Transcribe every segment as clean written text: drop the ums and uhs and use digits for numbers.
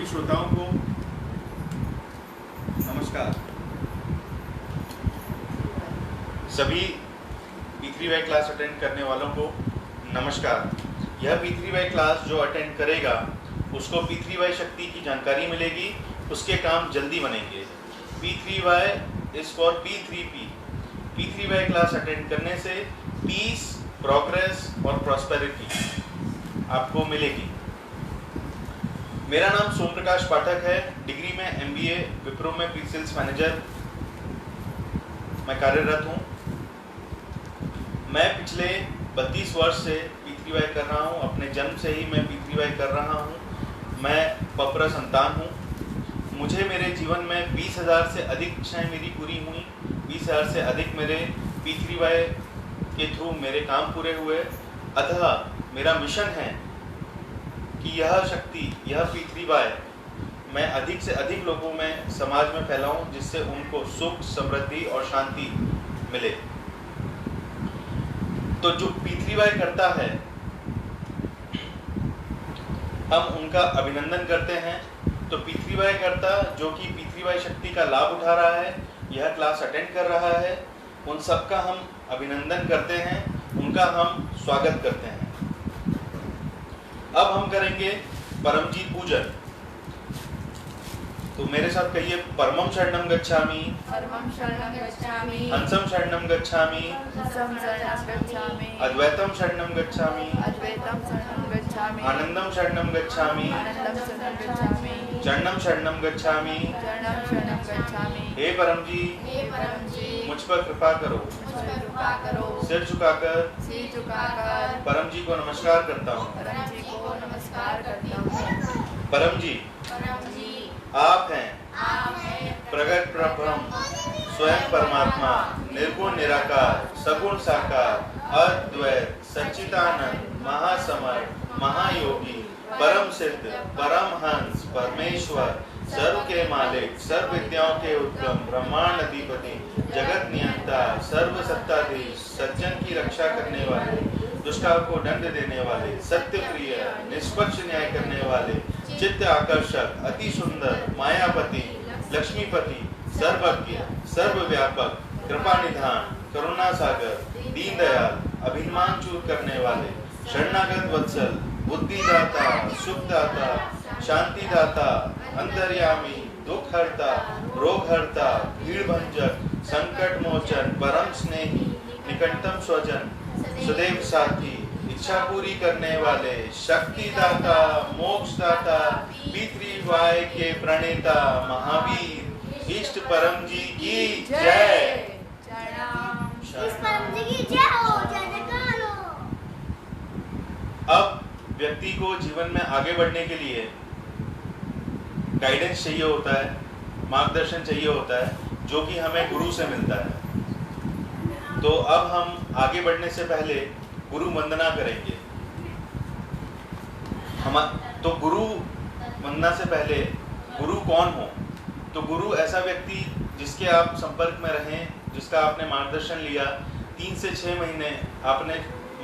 श्रोताओं को नमस्कार। सभी P3Y क्लास अटेंड करने वालों को नमस्कार। यह P3Y क्लास जो अटेंड करेगा उसको P3Y शक्ति की जानकारी मिलेगी, उसके काम जल्दी बनेंगे। P3Y is for P3P। P3Y class attend करने से पीस, प्रोग्रेस और प्रॉस्पेरिटी आपको मिलेगी। मेरा नाम सोम प्रकाश पाठक है। डिग्री में MBA, विप्रो में प्री सेल्स मैनेजर मैं कार्यरत हूँ। मैं पिछले 32 वर्ष से P3Y कर रहा हूँ। अपने जन्म से ही मैं P3Y कर रहा हूँ। मैं पपरा संतान हूँ। मुझे मेरे जीवन में 20,000 से अधिक इच्छाएँ मेरी पूरी हुई। 20,000 से अधिक मेरे P3Y के थ्रू मेरे काम पूरे हुए। अतः मेरा मिशन है कि यह शक्ति, यह P3Y मैं अधिक से अधिक लोगों में, समाज में फैलाऊं, जिससे उनको सुख, समृद्धि और शांति मिले। तो जो P3Y करता है हम उनका अभिनंदन करते हैं। तो P3Y करता जो कि P3Y शक्ति का लाभ उठा रहा है, यह क्लास अटेंड कर रहा है, उन सबका हम अभिनंदन करते हैं, उनका हम स्वागत करते हैं। अब हम करेंगे परमजी पूजन। तो मेरे साथ कहिए, परमं शरणं गच्छामि, परमं शरणं गच्छामि, हंसं शरणं गच्छामि, हंसं शरणं गच्छामि, अद्वैतं शरणं गच्छामि, अद्वैतं शरणं गच्छामि, आनंदं शरणं गच्छामि, आनंदं शरणं गच्छामि, चरणं शरणं गच्छामि। चरणं शरणं गच्छामि। हे परम जी, हे परम जी, मुझ पर कृपा करो। मुझ पर कृपा करो। सिर झुकाकर परम जी को नमस्कार करता हूँ। परम जी को नमस्कार करता हूँ। परम जी, आप हैं प्रगट ब्रह्म, स्वयं परमात्मा, निर्गुण निराकार, सगुण साकार, अद्वैत, सच्चिदानंद, महासमर्थ, महायोगी, परम सिद्ध, परमहंस, परमेश्वर, सर्व के मालिक, सर्व विद्याओं के उत्तम, ब्रह्मांड अधिपति, जगत नियंता, सर्व सत्ताधीश, सज्जन की रक्षा करने वाले, दुष्टा को दंड देने वाले, सत्य प्रिय, निष्पक्ष न्याय करने वाले, चित्त आकर्षक, अति सुंदर, मायापति, लक्ष्मीपति, सर्वज्ञ, सर्वव्यापक, कृपा निधान, करुणा सागर, दीन दयाल, अभिमान दूर करने वाले, शरणागत वत्सल, बुद्धिदाता, सुखदाता, शांतिदाता, अंतर्यामी, दुख हरता, रोग हरता, भीड़ भंजक, संकट मोचन, परम स्नेही, निकटतम स्वजन, सदैव साथी, इच्छा पूरी करने वाले, शक्तिदाता, मोक्षदाता, P3Y के प्रणेता, महावीर, इष्ट परम जी की जय। अब व्यक्ति को जीवन में आगे बढ़ने के लिए गाइडेंस चाहिए होता है, मार्गदर्शन चाहिए होता है, जो कि हमें गुरु से मिलता है। तो अब हम आगे बढ़ने से पहले गुरु वंदना करेंगे। तो गुरु वंदना से पहले गुरु कौन हो? तो गुरु ऐसा व्यक्ति जिसके आप संपर्क में रहें, जिसका आपने मार्गदर्शन लिया, 3 से 6 महीने आपने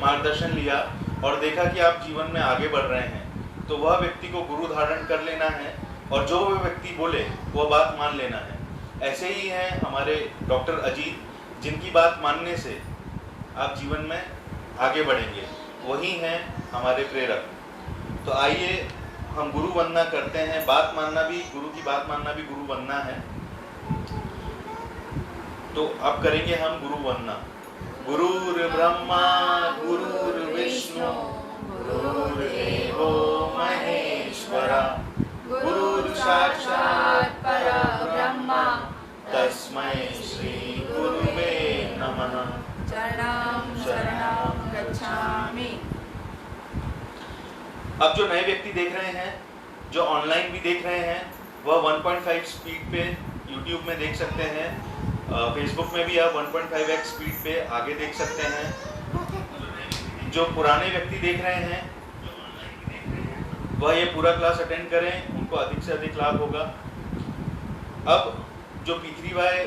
मार्गदर्शन लिया और देखा कि आप जीवन में आगे बढ़ रहे हैं, तो वह व्यक्ति को गुरु धारण कर लेना है और जो वह व्यक्ति बोले वह बात मान लेना है। ऐसे ही हैं हमारे डॉक्टर अजीत, जिनकी बात मानने से आप जीवन में आगे बढ़ेंगे, वही हैं हमारे प्रेरक। तो आइए हम गुरु वंदना करते हैं। बात मानना भी, गुरु की बात मानना भी गुरु वंदना है। तो अब करेंगे हम गुरु वंदना। गुरुर्ब्रह्मा गुरुर्विष्णु गुरुर्देवो महेश्वरा गुरुर् साक्षात् परब्रह्म तस्मै श्री गुरुवे नमः। चरणं शरणं गच्छामि। अब जो नए व्यक्ति देख रहे हैं, जो ऑनलाइन भी देख रहे हैं, वह 1.5 स्पीड पे YouTube में देख सकते हैं। फेसबुक में भी आप 1.5x स्पीड पे आगे देख सकते हैं। जो पुराने व्यक्ति देख रहे हैं वह ये पूरा क्लास अटेंड करें, उनको अधिक से अधिक लाभ होगा। अब जो P3Y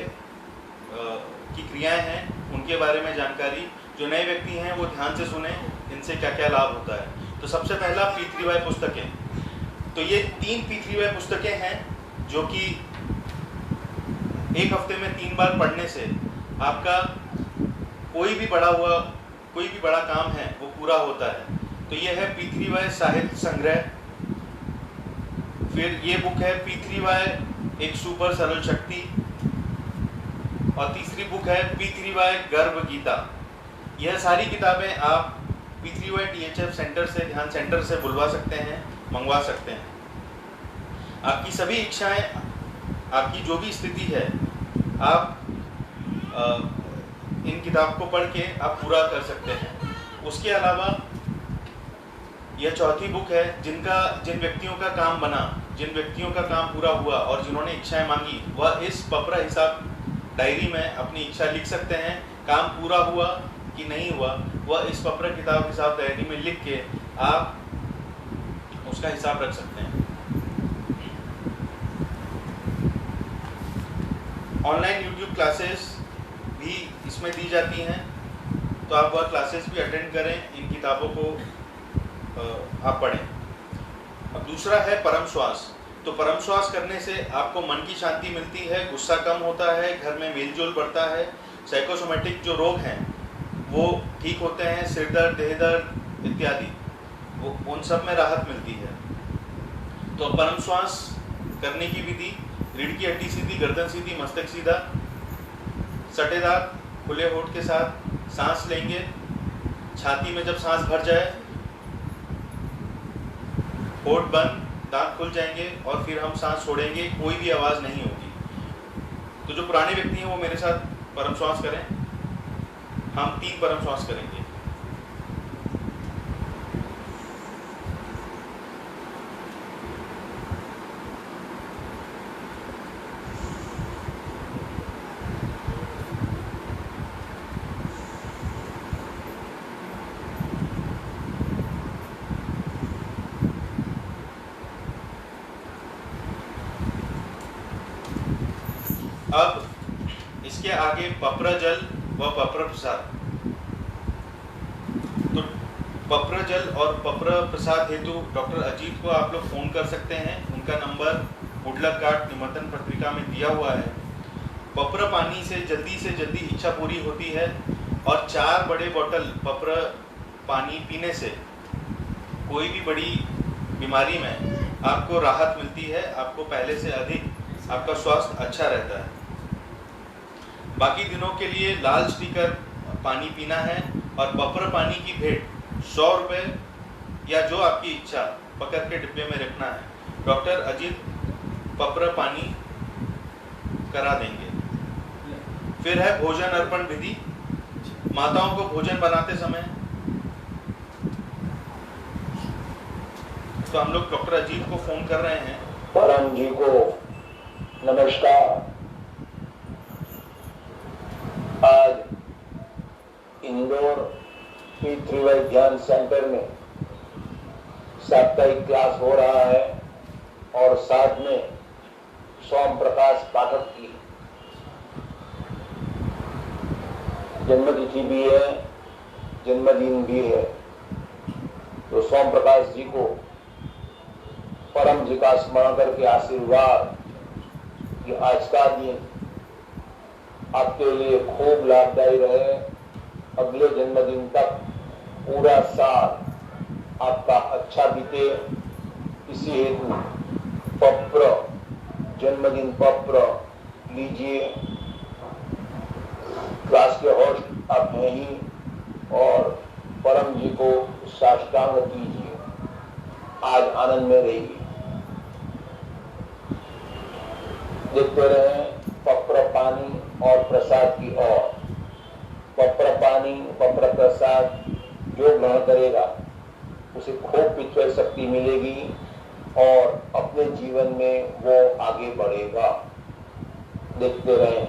की क्रियाएं हैं उनके बारे में जानकारी, जो नए व्यक्ति हैं वो ध्यान से सुने, इनसे क्या क्या लाभ होता है। तो सबसे पहला P3Y पुस्तकें। तो ये 3 P3Y पुस्तकें हैं जो कि एक हफ्ते में 3 बार पढ़ने से आपका कोई भी बड़ा काम है वो पूरा होता है। तो ये है P3Y साहित्य संग्रह। फिर ये बुक है P3Y एक सुपर सरल शक्ति, और तीसरी बुक है P3Y गर्भ गीता। यह सारी किताबें आप P3Y THF सेंटर से, ध्यान सेंटर से बुलवा सकते हैं, मंगवा सकते हैं। आपकी सभी इच्छाएं, आपकी जो भी स्थिति है, आप इन किताब को पढ़ के आप पूरा कर सकते हैं। उसके अलावा यह चौथी बुक है जिन व्यक्तियों का काम बना, जिन व्यक्तियों का काम पूरा हुआ और जिन्होंने इच्छाएं मांगी, वह इस पपरा हिसाब डायरी में अपनी इच्छा लिख सकते हैं। काम पूरा हुआ कि नहीं हुआ, वह इस पपरा किताब हिसाब डायरी में लिख के आप उसका हिसाब रख सकते हैं। ऑनलाइन YouTube क्लासेस भी इसमें दी जाती हैं, तो आप वह क्लासेस भी अटेंड करें, इन किताबों को आप पढ़ें। अब दूसरा है परम श्वास। तो परम श्वास करने से आपको मन की शांति मिलती है, गुस्सा कम होता है, घर में मेलजोल बढ़ता है, साइकोसोमेटिक जो रोग हैं वो ठीक होते हैं, सिर दर्द, देह दर्द इत्यादि, वो उन सब में राहत मिलती है। तो परम श्वास करने की विधि: रीढ़ की हड्डी सीधी, गर्दन सीधी, मस्तक सीधा, सटे दांत, खुले होठ के साथ सांस लेंगे। छाती में जब सांस भर जाए, होठ बंद, दांत खुल जाएंगे और फिर हम सांस छोड़ेंगे, कोई भी आवाज़ नहीं होगी। तो जो पुराने व्यक्ति हैं वो मेरे साथ परम श्वास करें। हम 3 परम श्वास करेंगे। अब इसके आगे पपरा जल व पपरा प्रसाद। तो पपरा जल और पपरा प्रसाद हेतु डॉक्टर अजीत को आप लोग फ़ोन कर सकते हैं। उनका नंबर गुडलक कार्ड निमंत्रण पत्रिका में दिया हुआ है। पपरा पानी से जल्दी इच्छा पूरी होती है, और 4 बड़े बोतल पपरा पानी पीने से कोई भी बड़ी बीमारी में आपको राहत मिलती है, आपको पहले से अधिक आपका स्वास्थ्य अच्छा रहता है। बाकी दिनों के लिए लाल स्टिकर पानी पीना है, और पपरा पानी की भेंट 100 रुपये या जो आपकी इच्छा पकड़ के डिब्बे में रखना है। डॉक्टर अजीत पपरा पानी करा देंगे। फिर है भोजन अर्पण विधि। माताओं को भोजन बनाते समय तो हम लोग डॉक्टर अजीत को फोन कर रहे हैं। परम जी को नमस्कार। आज इंदौर P3Y ध्यान सेंटर में साप्ताहिक क्लास हो रहा है, और साथ में सोम प्रकाश पाठक की जन्मतिथि भी है, जन्मदिन भी है। तो सोम प्रकाश जी को परम जी का स्मरण करके आशीर्वाद कि आज का दिन आपके लिए खूब लाभदायी रहे, अगले जन्मदिन तक पूरा साल आपका अच्छा बीते, इसी हेतु पत्र, जन्मदिन पत्र लीजिए। क्लास के होस्ट आप हैं ही, और परम जी को साष्टांग कीजिए। आज आनंद में रहिए। देखते रहे पत्र पानी और प्रसाद की ओर। पत्र पानी, पत्र प्रसाद जो ग्रहण करेगा उसे खूब पिछड़ शक्ति मिलेगी, और अपने जीवन में वो आगे बढ़ेगा। देखते रहे।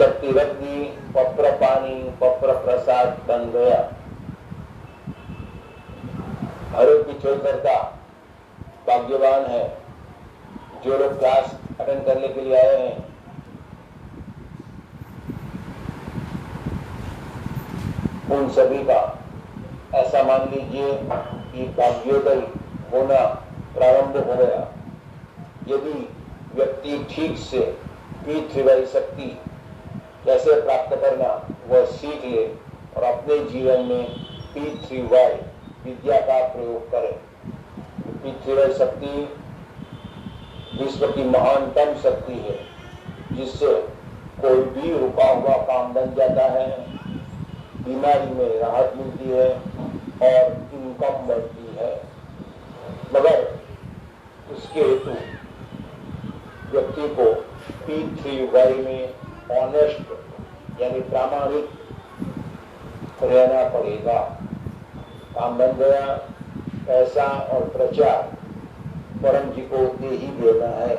शक्ति रख दी, पत्र पानी पत्र प्रसाद बन गया। हर एक पिछोड़कर्ता भाग्यवान है। जो लोग क्लास अटेंड करने के लिए आए हैं, उन सभी का ऐसा मान लीजिए कि भाग्योदय होना प्रारंभ हो गया। यदि व्यक्ति ठीक से पी3 शक्ति कैसे प्राप्त करना वह सीख ले और अपने जीवन में P3Y विद्या का प्रयोग करे। P3Y शक्ति विश्व की महानतम शक्ति है, जिससे कोई भी रुका हुआ काम बन जाता है, बीमारी में राहत मिलती है और इनकम बढ़ती है। मगर उसके हेतु व्यक्ति को P3Y में ऑनेस्ट यानी प्रामाणिक रहना पड़ेगा। काम बन गया, पैसा और प्रचार परम जी को दे ही देना है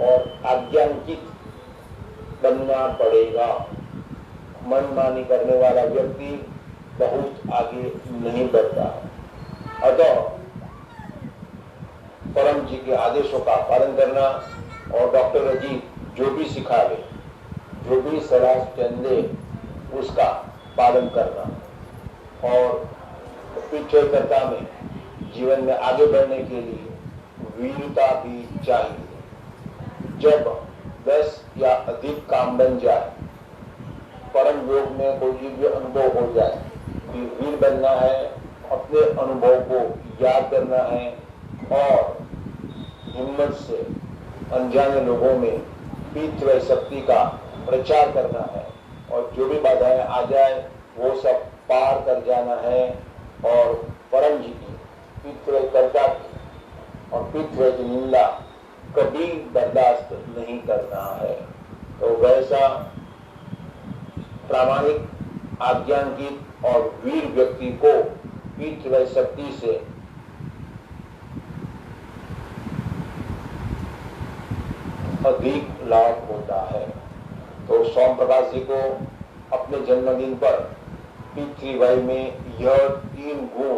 और आज्ञांकित बनना पड़ेगा। मनमानी करने वाला व्यक्ति बहुत आगे नहीं बढ़ता। अतः परम जी के आदेशों का पालन करना और डॉक्टर अजीत जो भी सिखावे, जो भी सलाह चंदे, उसका पालन करना और पिछोड़कर्ता में जीवन में आगे बढ़ने के लिए वीरता भी चाहिए। जब 10 या अधिक काम बन जाए, परम योग में कोई दिव्य अनुभव हो जाए, कि वीर बनना है, अपने अनुभव को याद करना है और हिम्मत से अनजाने लोगों में P3Y शक्ति का प्रचार करना है और जो भी बाधाएं आ जाए वो सब पार कर जाना है और परम जी की P3Y कर्ता की और P3Y की निंदा कभी बर्दाश्त नहीं करना है। तो वैसा प्रामाणिक, आज्ञांकित और वीर व्यक्ति को P3Y शक्ति से अधिक लाभ होता है। तो सोम प्रकाश जी को अपने जन्मदिन पर P3Y में यह 3 गुण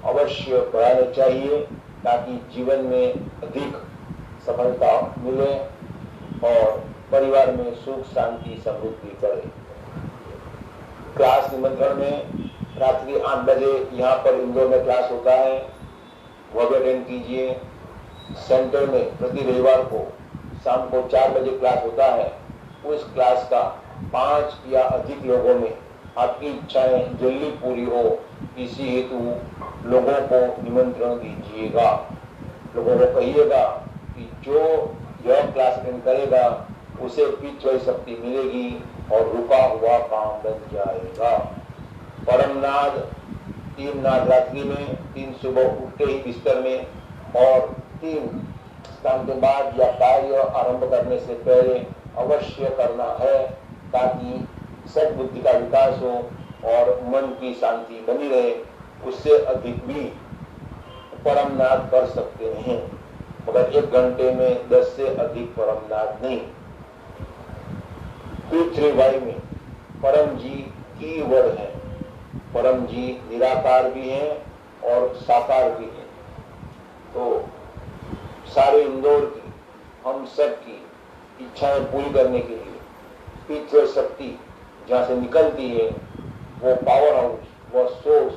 अवश्य बढ़ाने चाहिए, ताकि जीवन में अधिक सफलता मिले और परिवार में सुख शांति समृद्धि बढ़े। क्लास निमंत्रण में रात्रि 8 बजे यहाँ पर इंदौर में क्लास होता है, वह भी अटेंड कीजिए। सेंटर में प्रति रविवार को शाम को 4 बजे क्लास होता है। उस क्लास का 5 या अधिक लोगों में आपकी इच्छाएं जल्दी पूरी हो, इसी हेतु लोगों को निमंत्रण दीजिएगा। लोगों को कहिएगा कि जो यह क्लास अटेंड करेगा उसे P3Y शक्ति मिलेगी और रुका हुआ काम बन जाएगा। परमनाद 3 नाद रात्रि में, 3 सुबह उठते ही बिस्तर में और 3 स्नान के बाद या कार्य आरंभ करने से पहले अवश्य करना है, ताकि सद्बुद्धि का विकास हो और मन की शांति बनी रहे। उससे अधिक भी परमनाद कर सकते हैं, मगर 1 घंटे में 10 से अधिक परमनाद नहीं। P3Y में परम जी की वर्ड है। परम जी निराकार भी हैं और साकार भी हैं। तो सारे इंदौर की, हम सब की इच्छाएं पूरी करने के लिए P3Y शक्ति जहाँ से निकलती है, वो पावर हाउस, वो सोर्स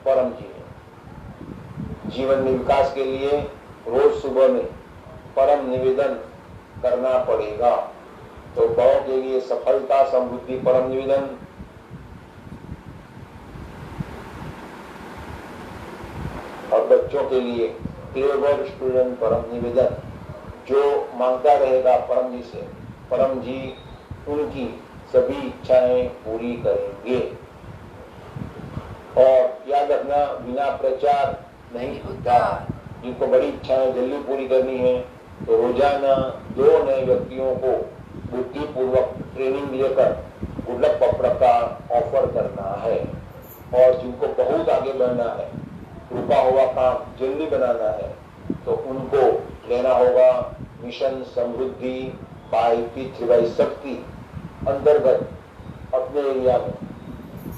परम जी है। जीवन में विकास के लिए रोज सुबह में परम निवेदन करना पड़ेगा। तो बड़ों के लिए सफलता समृद्धि परम निवेदन, और बच्चों के लिए क्लेवर स्टूडेंट परम निवेदन। जो मांगता रहेगा परम जी से, परम जी उनकी सभी इच्छाएं पूरी करेंगे। और याद रखना, बिना प्रचार नहीं होता। जिनको बड़ी इच्छाएं जल्दी पूरी करनी है, तो रोजाना 2 नए व्यक्तियों को बुद्धिपूर्वक ट्रेनिंग लेकर गुल्लक पपड़ का ऑफर करना है। और जिनको बहुत आगे बढ़ना है, रुका हुआ काम जल्दी बनाना है, तो उनको लेना होगा मिशन समृद्धि बाय P3Y शक्ति अंतर्गत अपने एरिया में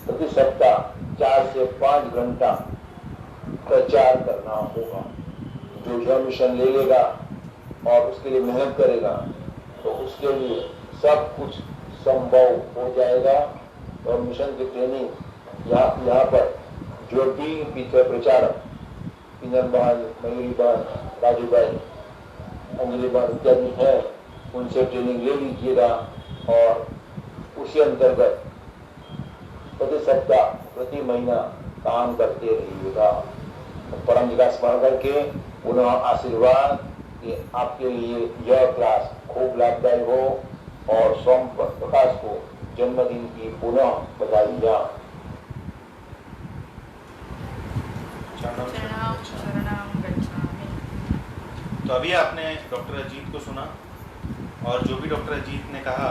प्रति सप्ताह 4 से 5 घंटा प्रचार करना होगा। जो यह मिशन ले लेगा और उसके लिए मेहनत करेगा तो उसके लिए सब कुछ संभव हो जाएगा। और मिशन की ट्रेनिंग यहाँ पर जो भी पीछे प्रचारक किन्नर बहन, मयूरी बहन, राजू भाई, अंजलि बहन इत्यादि है, उनसे ट्रेनिंग ले लीजिएगा और उसी अंतर्गत प्रति सप्ताह प्रति महीना काम करते रहिएगा। परम जी का स्मरण करके पुनः आशीर्वाद कि आपके लिए यह क्लास खूब लाभदायी हो और सोम प्रकाश को जन्मदिन की पुनः बधाइयाँ। शरणं शरणं गच्छामि। तो अभी आपने डॉक्टर अजीत को सुना और जो भी डॉक्टर अजीत ने कहा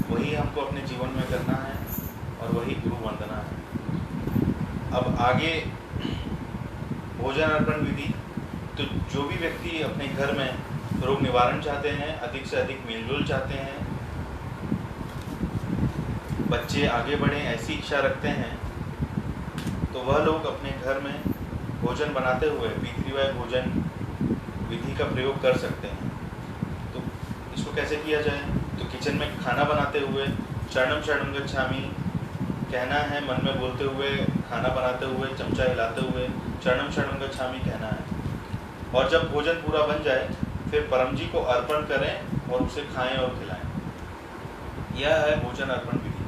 वही हमको अपने जीवन में करना है और वही गुरु वंदना है। अब आगे भोजन अर्पण विधि, तो जो भी व्यक्ति अपने घर में रोग निवारण चाहते हैं, अधिक से अधिक मेलजोल चाहते हैं, बच्चे आगे बढ़ें ऐसी इच्छा रखते हैं, तो वह लोग अपने घर में भोजन बनाते हुए पितृवाय भोजन विधि का प्रयोग कर सकते हैं। तो इसको कैसे किया जाए? तो किचन में खाना बनाते हुए शरणम शरणम गच्छामि कहना है, मन में बोलते हुए, खाना बनाते हुए, चमचा हिलाते हुए शरणम शरणम गच्छामि कहना है। और जब भोजन पूरा बन जाए फिर परम जी को अर्पण करें और उसे खाएं और खिलाएं। यह है भोजन अर्पण विधि।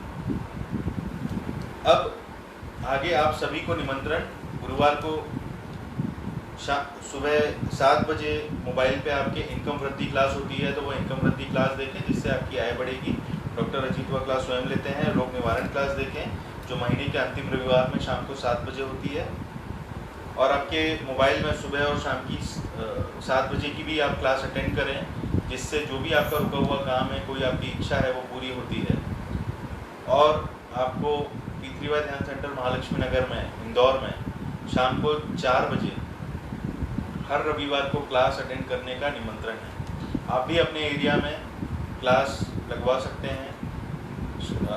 अब आगे आप सभी को निमंत्रण, गुरुवार को सुबह 7 बजे मोबाइल पे आपके इनकम वृद्धि क्लास होती है, तो वो इनकम वृद्धि क्लास देखें जिससे आपकी आय बढ़ेगी। डॉक्टर अजीत वह क्लास स्वयं लेते हैं। रोग निवारण क्लास देखें जो महीने के अंतिम रविवार में शाम को 7 बजे होती है। और आपके मोबाइल में सुबह और शाम की 7 बजे की भी आप क्लास अटेंड करें, जिससे जो भी आपका रुका हुआ काम है, कोई आपकी इच्छा है, वो पूरी होती है। और आपको पितृवाय ध्यान सेंटर महालक्ष्मी नगर में, इंदौर में शाम को 4 बजे हर रविवार को क्लास अटेंड करने का निमंत्रण है। आप भी अपने एरिया में क्लास लगवा सकते हैं।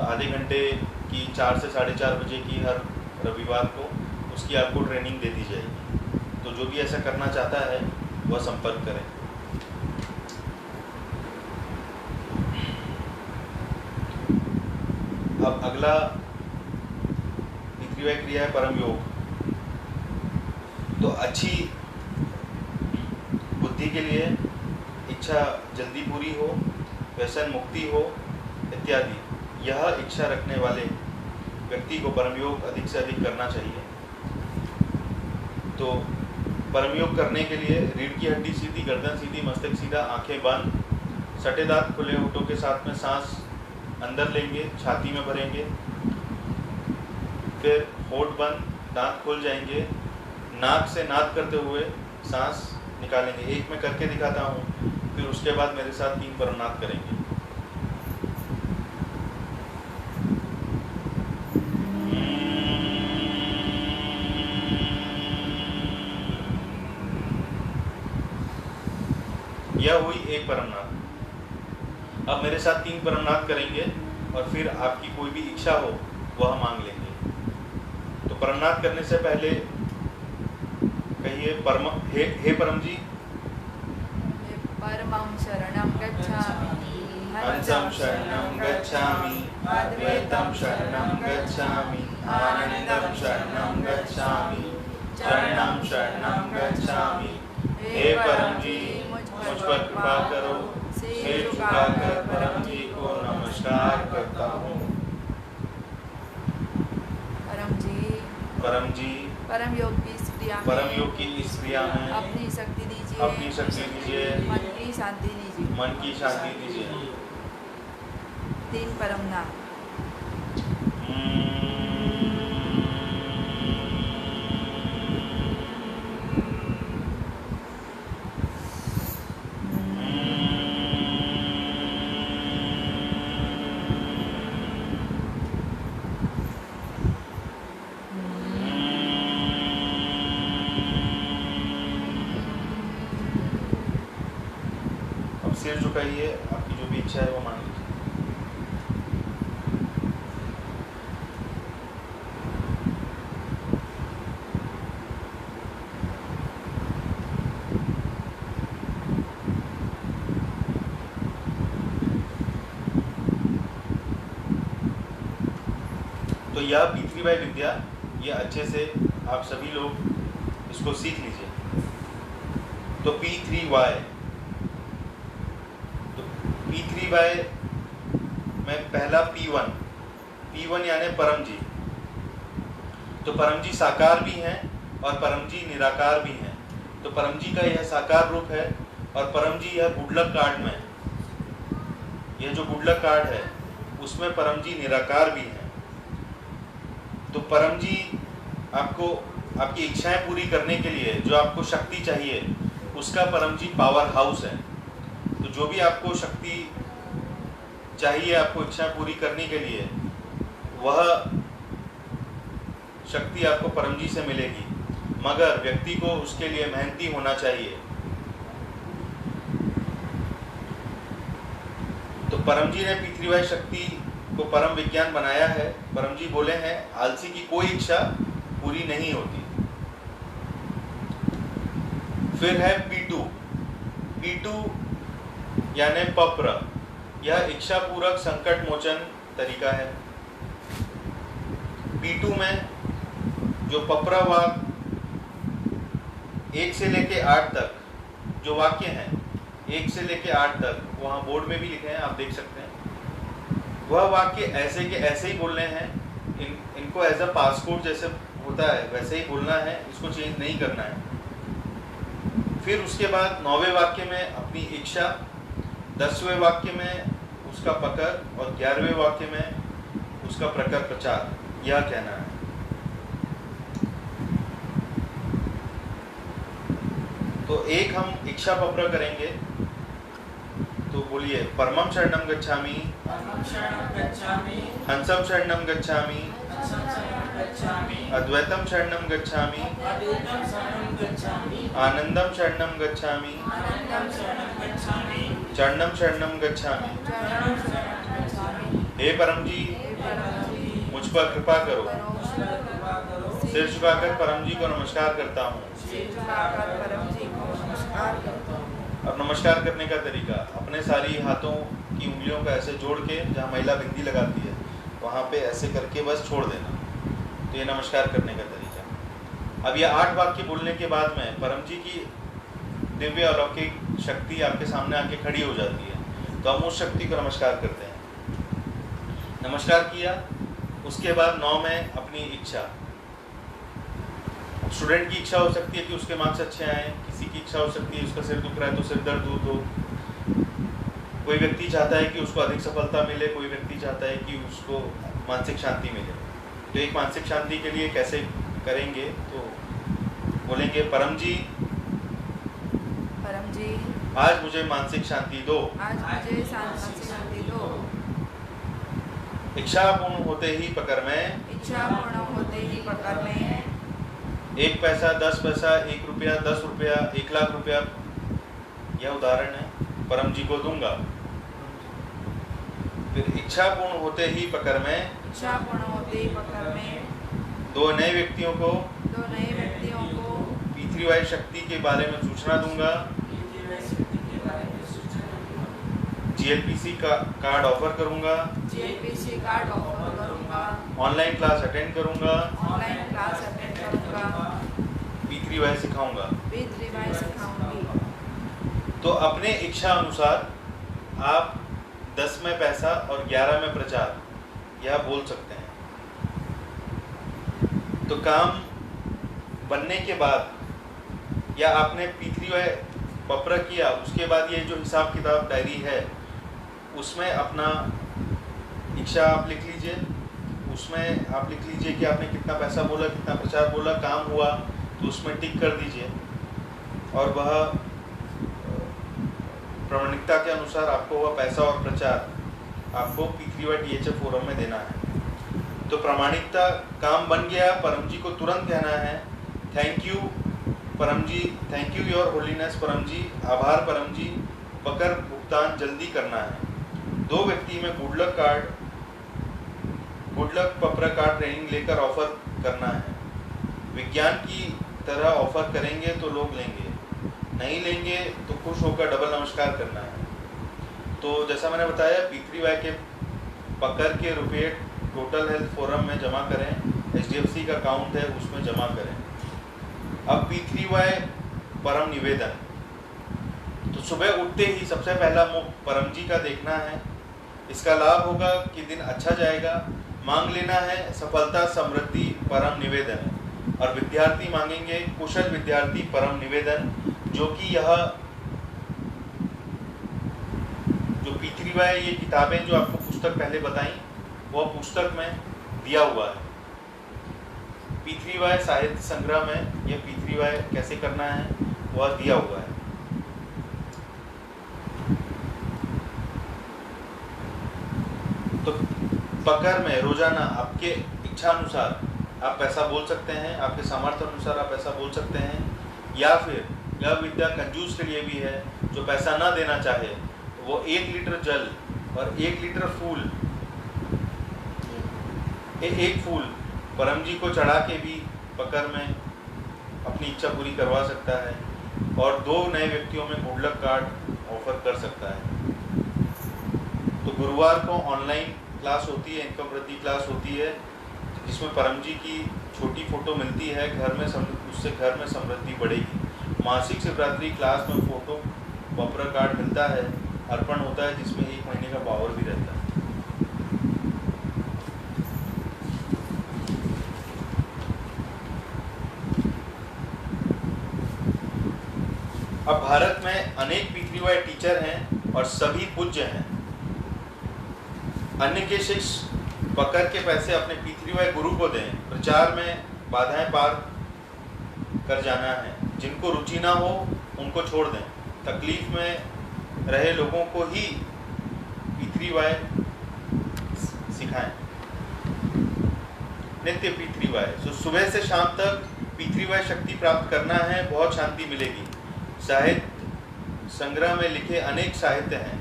आधे घंटे की 4 से 4:30 बजे की हर रविवार को उसकी आपको ट्रेनिंग दे दी जाएगी। तो जो भी ऐसा करना चाहता है वह संपर्क करें। अब अगला पितृवाय क्रिया है परम योग। तो अच्छी बुद्धि के लिए इच्छा जल्दी पूरी हो, व्यसन मुक्ति हो इत्यादि, यह इच्छा रखने वाले व्यक्ति को परम योग अधिक से अधिक करना चाहिए। तो परम योग करने के लिए रीढ़ की हड्डी सीधी, गर्दन सीधी, मस्तक सीधा, आंखें बंद, सटे दांत खुले होठों के साथ में सांस अंदर लेंगे, छाती में भरेंगे, फिर होठ बंद, दांत खुल जाएंगे, नाक से नाद करते हुए सांस निकालेंगे। एक मैं करके दिखाता हूँ, फिर उसके बाद मेरे साथ 3 परमनाद करेंगे। यह हुई एक परमनाद। अब मेरे साथ 3 परमनाद करेंगे और फिर आपकी कोई भी इच्छा हो वह मांग लेंगे। तो परमनाद करने से पहले कहिए हे परम जी, परमं शरणं गच्छामि, हंसं शरणं गच्छामि, अद्वैतं शरणं गच्छामि, आनंदं शरणं गच्छामि, चरणं शरणं गच्छामि। हे परम जी, मुझ पर कृपा करो, सिर झुकाकर परम जी को नमस्कार करता हूँ। परम जी, परम योग की इस क्रिया में, परम योग की इस क्रिया में अपनी शक्ति दीजिए, अपनी शक्ति दीजिए, मन की शांति दीजिए, मन की शांति दीजिए। 3 परमनाद। सिर झुकाइए, आपकी जो भी इच्छा है वो मांग लीजिए। तो यह P3Y विद्या, ये अच्छे से आप सभी लोग इसको सीख लीजिए। तो P3Y, तो P3Y में पहला P1 यानी परम जी। तो परम जी साकार भी हैं और परम जी निराकार भी हैं। तो परम जी का यह साकार रूप है और परम जी यह गुडलक कार्ड में, यह जो गुडलक कार्ड है उसमें परम जी निराकार भी हैं। तो परम जी आपको आपकी इच्छाएं पूरी करने के लिए जो आपको शक्ति चाहिए उसका परम जी पावर हाउस है। तो जो भी आपको शक्ति चाहिए आपको इच्छा पूरी करने के लिए, वह शक्ति आपको परम जी से मिलेगी, मगर व्यक्ति को उसके लिए मेहनती होना चाहिए। तो परम जी ने P3Y शक्ति को परम विज्ञान बनाया है। परम जी बोले हैं आलसी की कोई इच्छा पूरी नहीं होती। फिर है P2 यानी पप्र, यह इच्छा पूरक संकट मोचन तरीका है। P2 में जो पप्र वाक्य 1 से लेके 8 तक जो वाक्य हैं, 1 से लेके 8 तक, वहाँ बोर्ड में भी लिखे हैं, आप देख सकते हैं। वह वाक्य ऐसे के ऐसे ही बोलने हैं। इनको एज अ पासकोड जैसे होता है वैसे ही बोलना है, इसको चेंज नहीं करना है। फिर उसके बाद 9वें वाक्य में अपनी इच्छा, 10वें वाक्य में उसका पकड़ और 11वें वाक्य में उसका प्रकर प्रचार, यह कहना है। तो एक हम इच्छा पप्र करेंगे। तो बोलिए परमं शरणं गच्छामि, हंसं शरणं गच्छामि, अद्वैतं शरणं गच्छामि, आनंदं शरणं गच्छामि, चरणं शरणं गच्छामि। हे परम जी, मुझ पर कृपा करो। सिर झुकाकर परम जी को नमस्कार करता हूँ। अब नमस्कार करने का तरीका, अपने सारी हाथों की उंगलियों को ऐसे जोड़ के, जहाँ महिला बिंदी लगाती है वहाँ पे ऐसे करके बस छोड़ देना। तो ये नमस्कार करने का तरीका। अब ये 8 वाक्य बोलने के बाद में परम जी की दिव्य अलौकिक शक्ति आपके सामने आके खड़ी हो जाती है। तो हम उस शक्ति को नमस्कार करते हैं। नमस्कार किया, उसके बाद 9 में अपनी इच्छा। स्टूडेंट की इच्छा हो सकती है कि उसके मार्क्स अच्छे आए, किसी की इच्छा हो सकती है उसका सिर दुख रहा है तो सिर दर्द दूर हो, कोई व्यक्ति चाहता है कि उसको अधिक सफलता मिले, कोई व्यक्ति चाहता है कि उसको मानसिक शांति मिले। तो एक मानसिक शांति के लिए कैसे करेंगे, तो बोलेंगे परम जी आज मुझे मानसिक शांति दो। इच्छा पूर्ण होते ही पकड़ में, 1 पैसा, 10 पैसा, 1 रुपया, 10 रुपया, 1 लाख रुपया, यह उदाहरण है, परम जी को दूंगा। फिर इच्छा पूर्ण होते ही पकड़ में, 2 नए व्यक्तियों को P3Y शक्ति के बारे में सूचना दूंगा। GLPC का कार्ड ऑफर करूंगा। ऑनलाइन क्लास अटेंड करूंगा। P3Y सिखाऊंगा। तो अपने इच्छा अनुसार आप 10 में पैसा और 11 में प्रचार यह बोल सकते हैं। तो काम बनने के बाद या आपने P3Y पप्र किया, उसके बाद ये जो हिसाब किताब डायरी है उसमें अपना इच्छा आप लिख लीजिए। उसमें आप लिख लीजिए कि आपने कितना पैसा बोला, कितना प्रचार बोला, काम हुआ तो उसमें टिक कर दीजिए। और वह प्रामाणिकता के अनुसार आपको वह पैसा और प्रचार आपको P3Y THF फोरम में देना है। तो प्रामाणिकता काम बन गया, परम जी को तुरंत कहना है थैंक यू परम जी, थैंक यू योर होलीनेस परम जी, आभार परम जी, पकर भुगतान जल्दी करना है। 2 व्यक्ति में गुडलक पप्र कार्ड ट्रेनिंग लेकर ऑफर करना है। विज्ञान की तरह ऑफर करेंगे तो लोग लेंगे, नहीं लेंगे तो खुश होकर डबल नमस्कार करना है। तो जैसा मैंने बताया P3Y के पकड़ के रुपये टोटल हेल्थ फोरम में जमा करें, HDFC का अकाउंट है उसमें जमा करें। अब P3Y परम निवेदन, तो सुबह उठते ही सबसे पहला मुख परम जी का देखना है। इसका लाभ होगा कि दिन अच्छा जाएगा। मांग लेना है सफलता समृद्धि परम निवेदन, और विद्यार्थी मांगेंगे कुशल विद्यार्थी परम निवेदन, जो कि यह जो P3Y ये किताबें जो आपको पुस्तक पहले बताई वह पुस्तक में दिया हुआ है। P3Y साहित्य संग्रह में ये P3Y कैसे करना है वह दिया हुआ है। तो पकड़ में रोजाना आपके इच्छा अनुसार आप पैसा बोल सकते हैं, आपके सामर्थ्य अनुसार आप पैसा बोल सकते हैं, या फिर यह विद्या कंजूस के लिए भी है। जो पैसा ना देना चाहे तो वो 1 लीटर जल और 1 लीटर फूल, एक फूल परम जी को चढ़ा के भी पकड़ में अपनी इच्छा पूरी करवा सकता है, और 2 नए व्यक्तियों में गुडलक कार्ड ऑफर कर सकता है। तो गुरुवार को ऑनलाइन क्लास होती है, इनकम वृद्धि क्लास होती है, जिसमें परम जी की छोटी फोटो मिलती है। घर में उससे घर में समृद्धि बढ़ेगी। मासिक शिवरात्रि क्लास में फोटो पपर कार्ड मिलता है, अर्पण होता है, जिसमें 1 महीने का पावर भी रहता है। अब भारत में अनेक P3Y टीचर हैं और सभी पूज्य हैं। अन्य के शिष्य पकड़ के पैसे अपने P3Y गुरु को दें। प्रचार में बाधाएं पार कर जाना है। जिनको रुचि ना हो उनको छोड़ दें। तकलीफ में रहे लोगों को ही P3Y सिखाएं। नित्य P3Y, तो सुबह से शाम तक P3Y शक्ति प्राप्त करना है, बहुत शांति मिलेगी। साहित्य संग्रह में लिखे अनेक साहित्य हैं।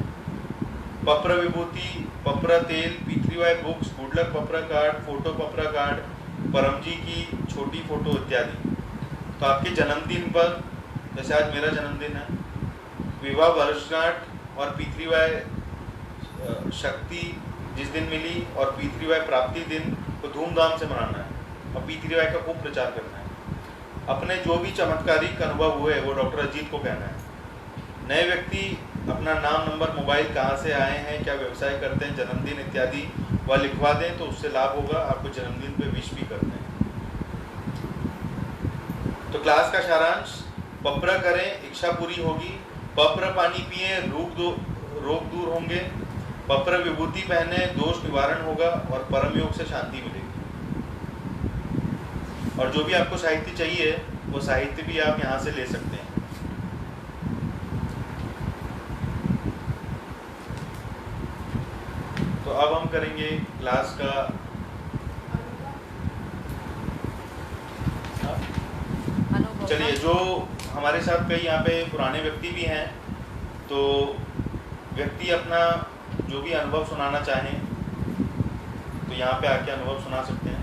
पप्र विभूति, पप्र तेल, P3Y बुक्स, गुडलक पप्र कार्ड, फोटो पप्र कार्ड, परम जी की छोटी फोटो इत्यादि। तो आपके जन्मदिन पर, जैसे आज मेरा जन्मदिन है, विवाह वर्षगांठ और P3Y शक्ति जिस दिन मिली और P3Y प्राप्ति दिन को धूमधाम से मनाना है और P3Y का खूब प्रचार करना है। अपने जो भी चमत्कारिक अनुभव हुए वो डॉक्टर अजीत को कहना है। नए व्यक्ति अपना नाम, नंबर, मोबाइल, कहाँ से आए हैं, क्या व्यवसाय करते हैं, जन्मदिन इत्यादि वह लिखवा दें, तो उससे लाभ होगा। आपको जन्मदिन पे विश भी करते हैं। तो क्लास का सारांश, पप्र करें, इच्छा पूरी होगी। पप्र पानी पिए, रोग दूर होंगे। पप्र विभूति पहने, दोष निवारण होगा और परम योग से शांति मिलेगी। और जो भी आपको साहित्य चाहिए वो साहित्य भी आप यहाँ से ले सकते हैं। तो अब हम करेंगे क्लास का अनुभव। चलिए, जो हमारे साथ कई यहाँ पे पुराने व्यक्ति भी हैं, तो व्यक्ति अपना जो भी अनुभव सुनाना चाहें तो यहाँ पे आके अनुभव सुना सकते हैं।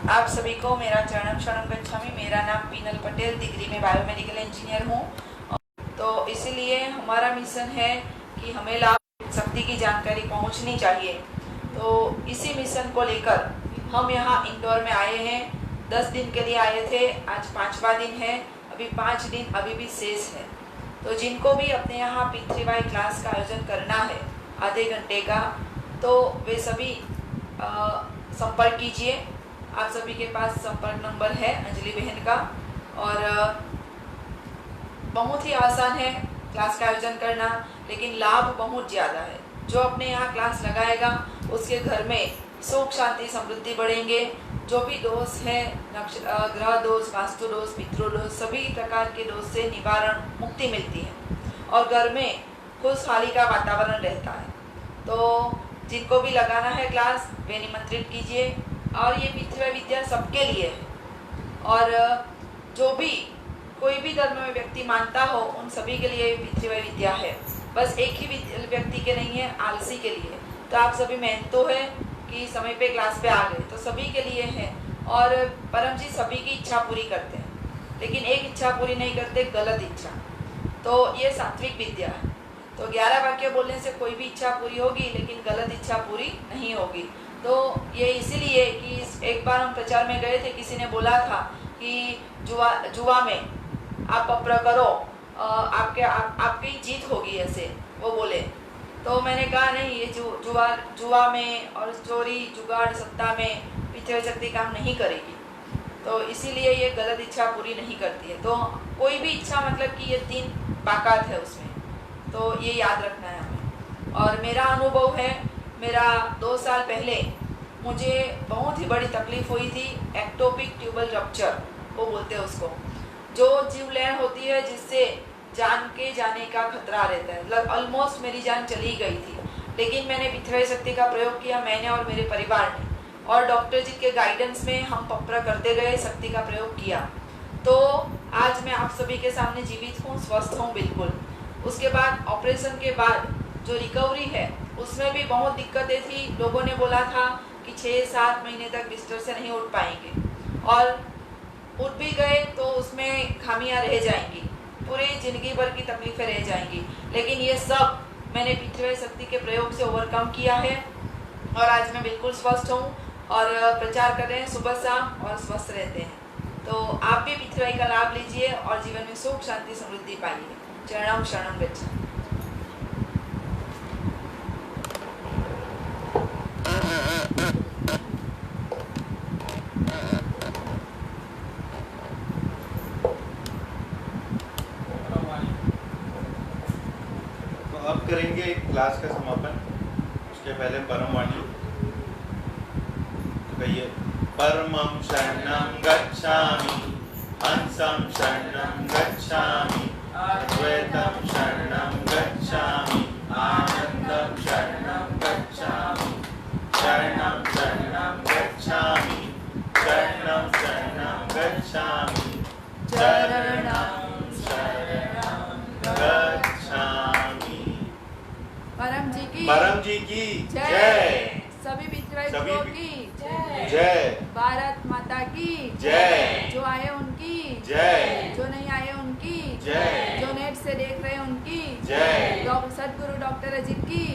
आप सभी को मेरा चरणम शरणम गच्छामि। मेरा नाम पीनल पटेल, डिग्री में बायोमेडिकल इंजीनियर हूँ। तो इसीलिए हमारा मिशन है कि हमें लाभ शक्ति की जानकारी पहुँचनी चाहिए। तो इसी मिशन को लेकर हम यहाँ इंदौर में आए हैं। 10 दिन के लिए आए थे, आज 5वां दिन है। अभी 5 दिन अभी भी शेष है। तो जिनको भी अपने यहाँ P3Y क्लास का आयोजन करना है आधे घंटे का, तो वे सभी संपर्क कीजिए। आप सभी के पास संपर्क नंबर है अंजलि बहन का, और बहुत ही आसान है क्लास का आयोजन करना, लेकिन लाभ बहुत ज़्यादा है। जो अपने यहाँ क्लास लगाएगा उसके घर में सुख शांति समृद्धि बढ़ेंगे। जो भी दोष है, ग्रह दोष, वास्तु दोष, पितृ दोष, सभी प्रकार के दोष से निवारण, मुक्ति मिलती है और घर में खुशहाली का वातावरण रहता है। तो जिनको भी लगाना है क्लास, वे निमंत्रित कीजिए। और ये P3Y विद्या सबके लिए है। और जो भी कोई भी धर्म में व्यक्ति मानता हो उन सभी के लिए पितृवय विद्या है। बस एक ही व्यक्ति के नहीं है, आलसी के लिए। तो आप सभी मेहनत तो है कि समय पे क्लास पे आ गए, तो सभी के लिए है। और परम जी सभी की इच्छा पूरी करते हैं, लेकिन एक इच्छा पूरी नहीं करते, गलत इच्छा। तो ये सात्विक विद्या है। तो 11 वाक्य बोलने से कोई भी इच्छा पूरी होगी, लेकिन गलत इच्छा पूरी नहीं होगी। तो ये इसीलिए कि एक बार हम प्रचार में गए थे, किसी ने बोला था कि जुआ में आप पप्र करो, आपकी जीत होगी, ऐसे वो बोले। तो मैंने कहा नहीं, ये जुआ में और चोरी जुगाड़ सत्ता में पितृ शक्ति काम नहीं करेगी। तो इसीलिए ये गलत इच्छा पूरी नहीं करती है। तो कोई भी इच्छा मतलब कि ये 3 बाकात है उसमें, तो ये याद रखना है हमें। और मेरा अनुभव है, मेरा 2 साल पहले मुझे बहुत ही बड़ी तकलीफ हुई थी, एक्टोपिक ट्यूबल रप्चर वो बोलते हैं उसको, जो जीवलेण होती है जिससे जान के जाने का खतरा रहता है। मतलब ऑलमोस्ट मेरी जान चली गई थी, लेकिन मैंने पितृ शक्ति का प्रयोग किया, मैंने और मेरे परिवार ने, और डॉक्टर जी के गाइडेंस में हम पप्र करते गए, शक्ति का प्रयोग किया। तो आज मैं आप सभी के सामने जीवित हूँ, स्वस्थ हूँ बिल्कुल। उसके बाद ऑपरेशन के बाद जो रिकवरी है उसमें भी बहुत दिक्कतें थी। लोगों ने बोला था कि 6-7 महीने तक बिस्तर से नहीं उठ पाएंगे, और उठ भी गए तो उसमें खामियां रह जाएंगी, पूरी जिंदगी भर की तकलीफें रह जाएंगी। लेकिन ये सब मैंने पितृ शक्ति के प्रयोग से ओवरकम किया है, और आज मैं बिल्कुल स्वस्थ हूँ और प्रचार कर रहे हैं सुबह शाम और स्वस्थ रहते हैं। तो आप भी पितृ का लाभ लीजिए और जीवन में सुख शांति समृद्धि पाइए। चरणम शरणम गच्छामि। तो अब करेंगे क्लास का समापन। उसके पहले परम वाणी। तो कहिए, परमं शरणं गच्छामि, हंसं शरणं गच्छामि, अद्वैतं शरणं गच्छामि, आनंदं शरणं गच्छामि, शरणं शरणं गच्छामि, शरणं शरणं गच्छामि, चरणं शरणं गच्छामि। परम जी की जय। सभी पितृ की जय। भारत माता की जय। जो आए उनकी जय। जो नहीं आए उनकी जय। जो नेट से देख रहे हैं उनकी जय। सदगुरु डॉक्टर अजीत की